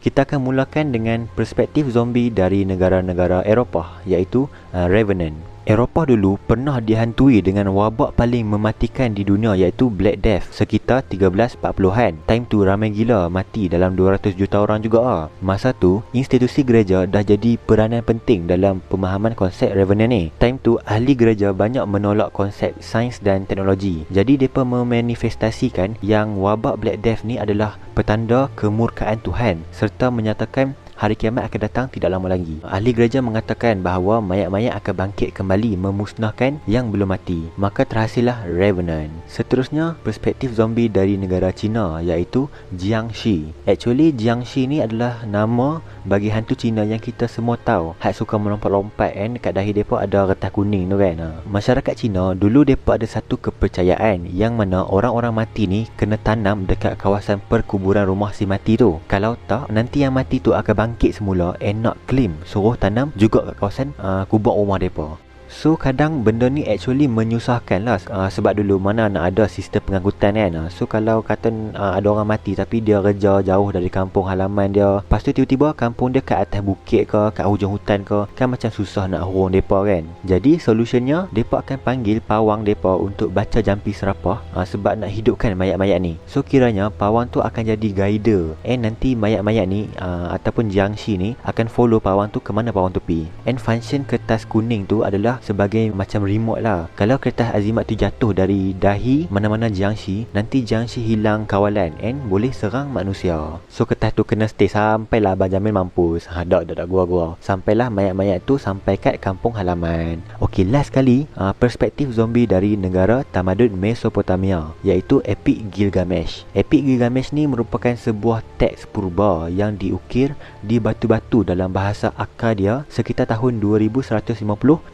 Kita akan mulakan dengan perspektif zombie dari negara-negara Eropah, iaitu Revenant. Eropah dulu pernah dihantui dengan wabak paling mematikan di dunia, iaitu Black Death, sekitar 1340-an. Time tu ramai gila, mati dalam 200 juta orang juga. Masa tu institusi gereja dah jadi peranan penting dalam pemahaman konsep Revenant ni. Time tu ahli gereja banyak menolak konsep sains dan teknologi. Jadi mereka memanifestasikan yang wabak Black Death ni adalah petanda kemurkaan Tuhan, serta menyatakan hari kiamat akan datang tidak lama lagi. Ahli gereja mengatakan bahawa mayat-mayat akan bangkit kembali memusnahkan yang belum mati. Maka terhasillah Revenant. Seterusnya, perspektif zombie dari negara China, iaitu Jiangshi. Actually, Jiangshi ni adalah nama bagi hantu Cina yang kita semua tahu. Hak suka melompat-lompat kan, dekat dahi mereka ada getah kuning tu kan. Masyarakat Cina dulu mereka ada satu kepercayaan yang mana orang-orang mati ni kena tanam dekat kawasan perkuburan rumah si mati tu. Kalau tak, nanti yang mati tu akan bangkit semula and nak claim, suruh tanam juga kat kawasan kubur rumah mereka. So kadang benda ni actually menyusahkan lah, sebab dulu mana nak ada sistem pengangkutan kan. So kalau kata ada orang mati tapi dia kerja jauh dari kampung halaman dia, lepas tu tiba-tiba kampung dia kat atas bukit ke, kat hujung hutan ke, kan macam susah nak hurung mereka kan. Jadi solutionnya, mereka akan panggil pawang mereka untuk baca jampi serapah, sebab nak hidupkan mayat-mayat ni. So kiranya pawang tu akan jadi guider, and nanti mayat-mayat ni ataupun Jiangshi ni akan follow pawang tu ke mana pawang tu pergi. And function kertas kuning tu adalah sebagai macam remote lah. Kalau kertas azimat tu jatuh dari dahi mana-mana Jiangshi, nanti Jiangshi hilang kawalan and boleh serang manusia. So kertas tu kena stay sampailah Abang Jamil mampus. Dak gua. Sampailah mayat-mayat tu sampai kat kampung halaman. Okey, last kali perspektif zombie dari negara tamadun Mesopotamia, iaitu Epic Gilgamesh. Epic Gilgamesh ni merupakan sebuah teks purba yang diukir di batu-batu dalam bahasa Akkadia sekitar tahun 2150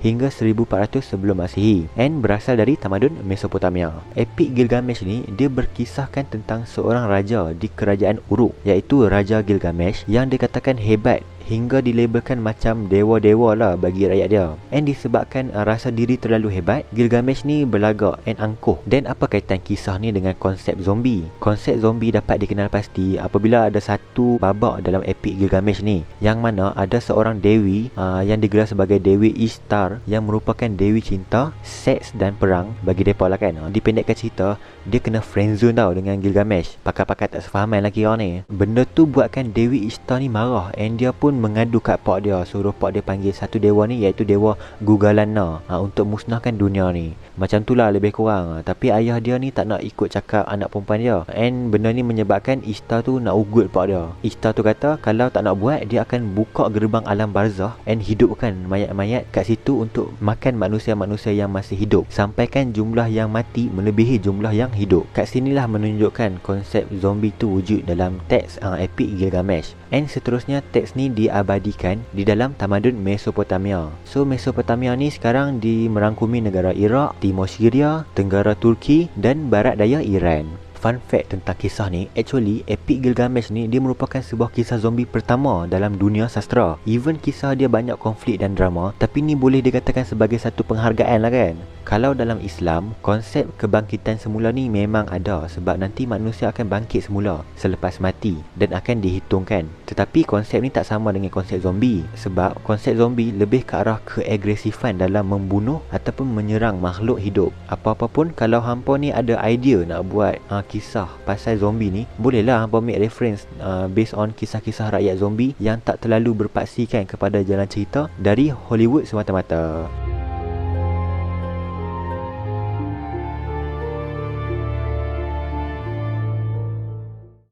hingga 1400 sebelum Masihi, and berasal dari tamadun Mesopotamia. Epic Gilgamesh ni dia berkisahkan tentang seorang raja di kerajaan Uruk, iaitu Raja Gilgamesh, yang dikatakan hebat hingga dilabelkan macam dewa-dewa lah bagi rakyat dia. And disebabkan rasa diri terlalu hebat, Gilgamesh ni berlagak and angkuh. Dan apa kaitan kisah ni dengan konsep zombie? Konsep zombie dapat dikenal pasti apabila ada satu babak dalam Epic Gilgamesh ni, yang mana ada seorang dewi yang digelar sebagai Dewi Ishtar, yang merupakan dewi cinta, seks dan perang bagi mereka lah kan. Dipendekkan cerita, dia kena friendzone tau dengan Gilgamesh. Pakar-pakar tak sefahaman lagi orang ni. Benda tu buatkan Dewi Ishtar ni marah, and dia pun mengadu kat pak dia, suruh pak dia panggil satu dewa ni, iaitu dewa Gugalana, untuk musnahkan dunia ni. Macam tu lah lebih kurang. Tapi ayah dia ni tak nak ikut cakap anak perempuan dia, and benda ni menyebabkan Ishtar tu nak ugut pak dia. Ishtar tu kata kalau tak nak buat, dia akan buka gerbang alam barzah and hidupkan mayat-mayat kat situ untuk makan manusia-manusia yang masih hidup, sampaikan jumlah yang mati melebihi jumlah yang hidup. Kat sinilah menunjukkan konsep zombie tu wujud dalam teks Epic Gilgamesh. And seterusnya teks ni diabadikan di dalam tamadun Mesopotamia. So Mesopotamia ni sekarang merangkumi negara Iraq, Timur Syria, Tenggara Turki dan barat daya Iran. Fun fact tentang kisah ni, actually Epic Gilgamesh ni dia merupakan sebuah kisah zombie pertama dalam dunia sastra. Even kisah dia banyak konflik dan drama, tapi ni boleh dikatakan sebagai satu penghargaan lah kan. Kalau dalam Islam, konsep kebangkitan semula ni memang ada, sebab nanti manusia akan bangkit semula selepas mati dan akan dihitungkan. Tetapi konsep ni tak sama dengan konsep zombie, sebab konsep zombie lebih ke arah keagresifan dalam membunuh ataupun menyerang makhluk hidup. Apa-apa pun, kalau hampa ni ada idea nak buat kisah pasal zombie ni, bolehlah hampa make reference based on kisah-kisah rakyat zombie yang tak terlalu berpaksikan kepada jalan cerita dari Hollywood semata-mata.